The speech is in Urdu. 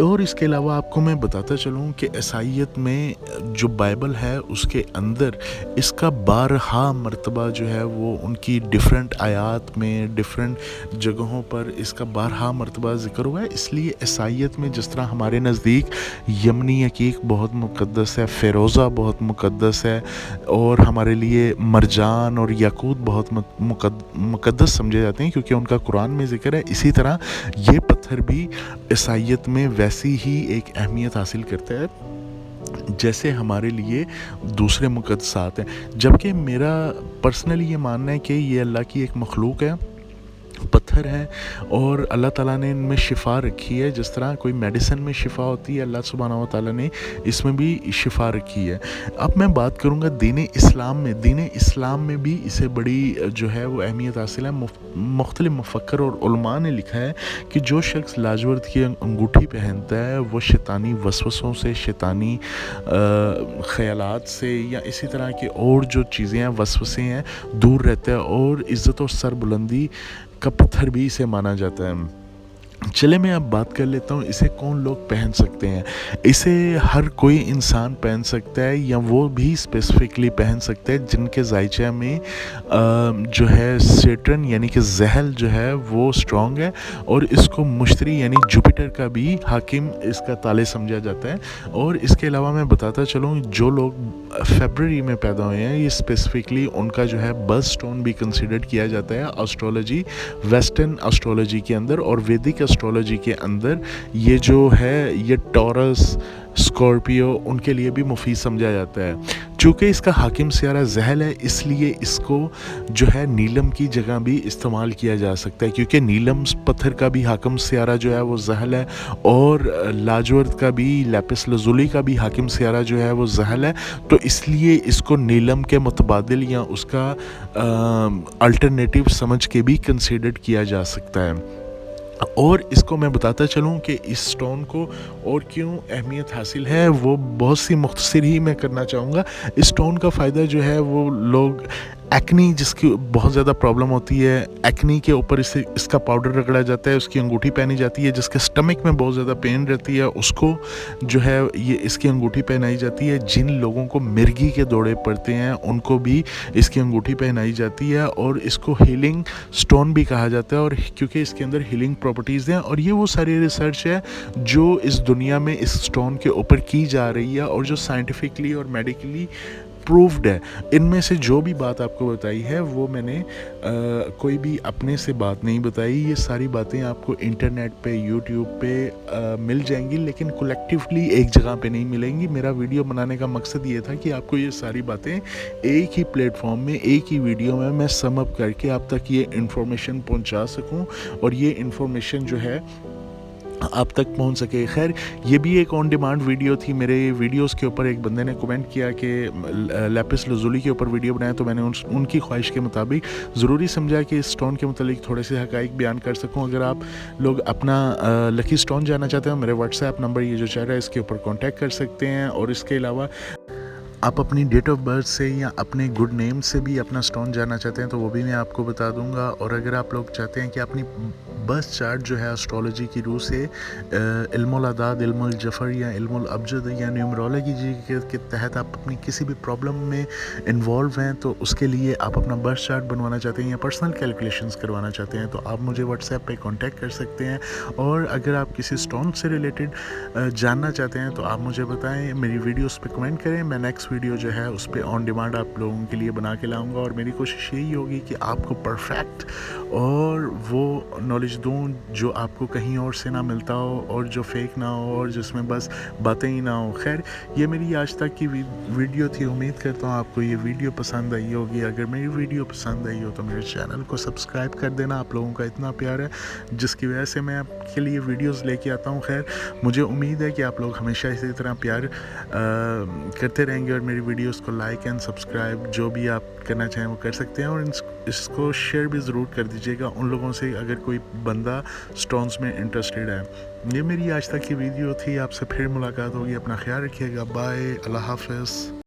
اور اس کے علاوہ آپ کو میں بتاتا چلوں کہ عیسائیت میں جو بائبل ہے اس کے اندر اس کا بارہا مرتبہ جو ہے وہ ان کی ڈیفرنٹ آیات میں ڈیفرنٹ جگہوں پر اس کا بارہا مرتبہ ذکر ہوا ہے. اس لیے عیسائیت میں جس طرح ہمارے نزدیک یمنی عقیق بہت مقدس ہے, فیروزہ بہت مقدس ہے, اور ہمارے لیے مرجان اور یاقوت بہت مقدس سمجھے جاتے ہیں کیونکہ ان کا قرآن میں ذکر ہے, اسی طرح یہ پتھر بھی عیسائیت میں ویسی ہی ایک اہمیت حاصل کرتا ہے جیسے ہمارے لیے دوسرے مقدسات ہیں. جبکہ میرا پرسنلی یہ ماننا ہے کہ یہ اللہ کی ایک مخلوق ہے, پتھر ہیں, اور اللہ تعالیٰ نے ان میں شفا رکھی ہے. جس طرح کوئی میڈیسن میں شفا ہوتی ہے, اللہ سبحانہ و تعالیٰ نے اس میں بھی شفا رکھی ہے. اب میں بات کروں گا دین اسلام میں بھی اسے بڑی جو ہے وہ اہمیت حاصل ہے. مختلف مفکر اور علماء نے لکھا ہے کہ جو شخص لاجورد کی انگوٹھی پہنتا ہے وہ شیطانی وسوسوں سے, شیطانی خیالات سے, یا اسی طرح کی اور جو چیزیں ہیں وسوسے ہیں دور رہتا ہے, اور عزت اور سربلندی کا پتھر بھی اسے مانا جاتا ہے. چلے میں اب بات کر لیتا ہوں اسے کون لوگ پہن سکتے ہیں. اسے ہر کوئی انسان پہن سکتا ہے, یا وہ بھی اسپیسیفکلی پہن سکتا ہے جن کے ذائچہ میں جو ہے سیٹرن یعنی کہ زحل جو ہے وہ سٹرونگ ہے, اور اس کو مشتری یعنی جوپیٹر کا بھی حاکم اس کا تالے سمجھا جاتا ہے. اور اس کے علاوہ میں بتاتا چلوں جو لوگ فیبرری میں پیدا ہوئے ہیں یہ اسپیسیفکلی ان کا جو ہے برتھ سٹون بھی کنسیڈر کیا جاتا ہے اسٹرولوجی, ویسٹرن اسٹرولوجی کے اندر اور ویدک اسٹرولوجی کے اندر. یہ جو ہے یہ ٹورس, اسکارپیو ان کے لیے بھی مفید سمجھا جاتا ہے. چونکہ اس کا حاکم سیارہ زحل ہے اس لیے اس کو جو ہے نیلم کی جگہ بھی استعمال کیا جا سکتا ہے, کیونکہ نیلم پتھر کا بھی حاکم سیارہ جو ہے وہ زحل ہے, اور لاجورد کا بھی, لیپس لازولی کا بھی حاکم سیارہ جو ہے وہ زحل ہے. تو اس لیے اس کو نیلم کے متبادل یا اس کا الٹرنیٹیو سمجھ کے بھی کنسیڈر کیا جا سکتا ہے. اور اس کو میں بتاتا چلوں کہ اس سٹون کو اور کیوں اہمیت حاصل ہے وہ بہت سی مختصر ہی میں کرنا چاہوں گا. اس سٹون کا فائدہ جو ہے وہ لوگ ایکنی جس کی بہت زیادہ پرابلم ہوتی ہے, ایکنی کے اوپر اس کا پاؤڈر رگڑا جاتا ہے, اس کی انگوٹھی پہنی جاتی ہے. جس کے سٹمک میں بہت زیادہ پین رہتی ہے اس کو جو ہے یہ اس کی انگوٹھی پہنائی جاتی ہے. جن لوگوں کو مرگی کے دوڑے پڑتے ہیں ان کو بھی اس کی انگوٹھی پہنائی جاتی ہے, اور اس کو ہیلنگ سٹون بھی کہا جاتا ہے, اور کیونکہ اس کے اندر ہیلنگ پراپرٹیز ہیں. اور یہ وہ ساری ریسرچ ہے جو اس دنیا میں اس سٹون کے اوپر کی جا رہی ہے اور جو سائنٹیفکلی اور میڈیکلی پروفڈ ہے. ان میں سے جو بھی بات آپ کو بتائی ہے وہ میں نے کوئی بھی اپنے سے بات نہیں بتائی. یہ ساری باتیں آپ کو انٹرنیٹ پہ, یوٹیوب پہ مل جائیں گی, لیکن کولیکٹیولی ایک جگہ پہ نہیں ملیں گی. میرا ویڈیو بنانے کا مقصد یہ تھا کہ آپ کو یہ ساری باتیں ایک ہی پلیٹ فارم میں, ایک ہی ویڈیو میں سم اپ کر کے آپ تک یہ انفارمیشن پہنچا سکوں, اور یہ انفارمیشن جو ہے آپ تک پہنچ سکے. خیر یہ بھی ایک آن ڈیمانڈ ویڈیو تھی. میرے ویڈیوز کے اوپر ایک بندے نے کمنٹ کیا کہ لیپس لازولی کے اوپر ویڈیو بنایا, تو میں نے ان کی خواہش کے مطابق ضروری سمجھا کہ اس سٹون کے متعلق تھوڑے سے حقائق بیان کر سکوں. اگر آپ لوگ اپنا لکی سٹون جاننا چاہتے ہیں میرے واٹس ایپ نمبر یہ جو چل رہا ہے اس کے اوپر کانٹیکٹ کر سکتے ہیں. اور اس کے علاوہ آپ اپنی ڈیٹ آف برتھ سے یا اپنے گڈ نیم سے بھی اپنا سٹون جاننا چاہتے ہیں تو وہ بھی میں آپ کو بتا دوں گا. اور اگر آپ لوگ چاہتے ہیں کہ اپنی برتھ چارٹ جو ہے اسٹرولوجی کی روح سے علم الاعداد, علم الجفر یا علم الابجد یا نیومرولوجی کے تحت آپ اپنی کسی بھی پرابلم میں انوالو ہیں, تو اس کے لیے آپ اپنا برتھ چارٹ بنوانا چاہتے ہیں یا پرسنل کیلکولیشنز کروانا چاہتے ہیں تو آپ مجھے واٹس ایپ پہ کانٹیکٹ کر سکتے ہیں. اور اگر آپ کسی سٹون سے ریلیٹڈ جاننا چاہتے ہیں تو آپ مجھے بتائیں, میری ویڈیوز پہ کمنٹ کریں. میں نیکسٹ ویڈیو جو ہے اس پہ آن ڈیمانڈ آپ لوگوں کے لیے بنا کے لاؤں گا, اور میری کوشش یہی ہوگی کہ آپ کو پرفیکٹ اور وہ نالج دوں جو آپ کو کہیں اور سے نہ ملتا ہو, اور جو فیک نہ ہو, اور جس میں بس باتیں ہی نہ ہوں. خیر یہ میری آج تک کی ویڈیو تھی. امید کرتا ہوں آپ کو یہ ویڈیو پسند آئی ہوگی. اگر میری ویڈیو پسند آئی ہو تو میرے چینل کو سبسکرائب کر دینا. آپ لوگوں کا اتنا پیار ہے جس کی وجہ سے میں آپ کے لیے ویڈیوز لے کے آتا ہوں. خیر مجھے امید ہے کہ آپ لوگ ہمیشہ اسی طرح پیار کرتے رہیں گے, اور میری ویڈیوز کو لائک اینڈ سبسکرائب جو بھی آپ کرنا چاہیں وہ کر سکتے ہیں. اور اس کو شیئر بھی ضرور کر دیجیے گا ان لوگوں سے اگر کوئی بندہ سٹونز میں انٹرسٹڈ ہے. یہ میری آج تک کی ویڈیو تھی. آپ سے پھر ملاقات ہوگی. اپنا خیال رکھیے گا. بائے, اللہ حافظ.